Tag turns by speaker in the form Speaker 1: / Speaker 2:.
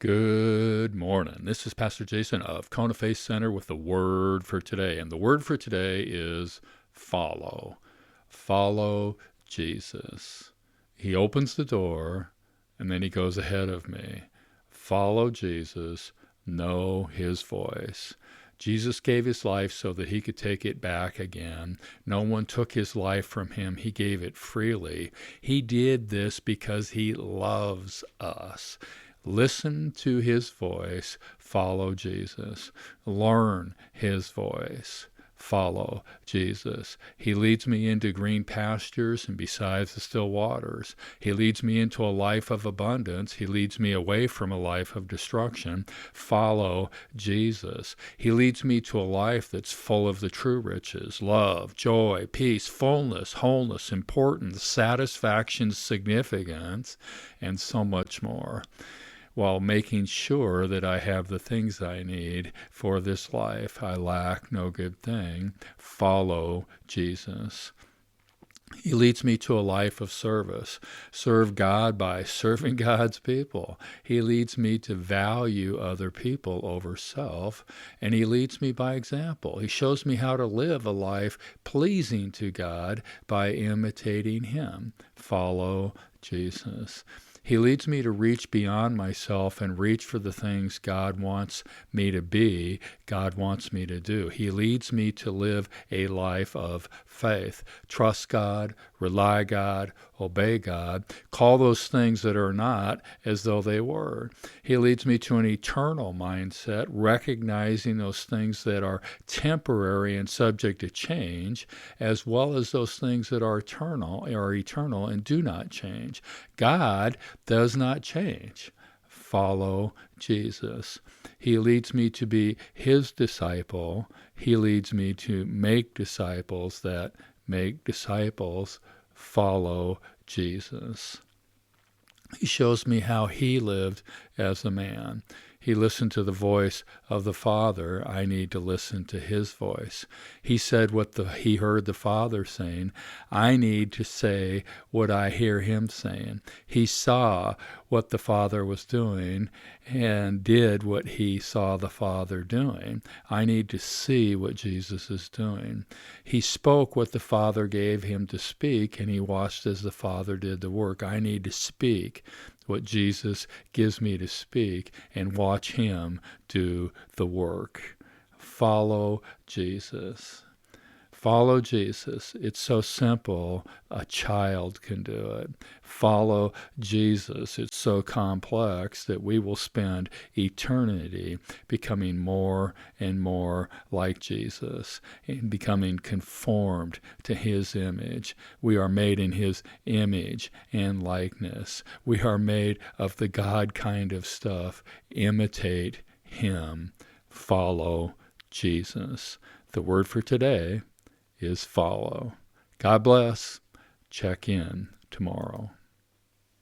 Speaker 1: Good morning. This is Pastor Jason of Kona Faith Center with the word for today. And the word for today is follow. Follow Jesus. He opens the door and then he goes ahead of me. Follow Jesus. Know his voice. Jesus gave his life so that he could take it back again. No one took his life from him. He gave it freely. He did this because he loves us. Listen to his voice, follow Jesus. Learn his voice, follow Jesus. He leads me into green pastures and beside the still waters. He leads me into a life of abundance. He leads me away from a life of destruction. Follow Jesus. He leads me to a life that's full of the true riches, love, joy, peace, fullness, wholeness, importance, satisfaction, significance, and so much more, while making sure that I have the things I need for this life. I lack no good thing. Follow Jesus. He leads me to a life of service. Serve God by serving God's people. He leads me to value other people over self, and he leads me by example. He shows me how to live a life pleasing to God by imitating him. Follow Jesus. He leads me to reach beyond myself and reach for the things God wants me to be, God wants me to do. He leads me to live a life of faith. Trust God, rely God, obey God. Call those things that are not as though they were. He leads me to an eternal mindset, recognizing those things that are temporary and subject to change, as well as those things that are eternal and do not change. God does not change. Follow Jesus. He leads me to be his disciple. He leads me to make disciples that make disciples. Follow Jesus. He shows me how he lived as a man. He listened to the voice of the Father. I need to listen to his voice. He said what he heard the Father saying. I need to say what I hear him saying. He saw what the Father was doing and did what he saw the Father doing. I need to see what Jesus is doing. He spoke what the Father gave him to speak, and he watched as the Father did the work. I need to speak what Jesus gives me to speak and watch him do the work. Follow Jesus. Follow Jesus. It's so simple, a child can do it. Follow Jesus. It's so complex that we will spend eternity becoming more and more like Jesus and becoming conformed to his image. We are made in his image and likeness. We are made of the God kind of stuff. Imitate him. Follow Jesus. The word for today is follow. God bless. Check in tomorrow.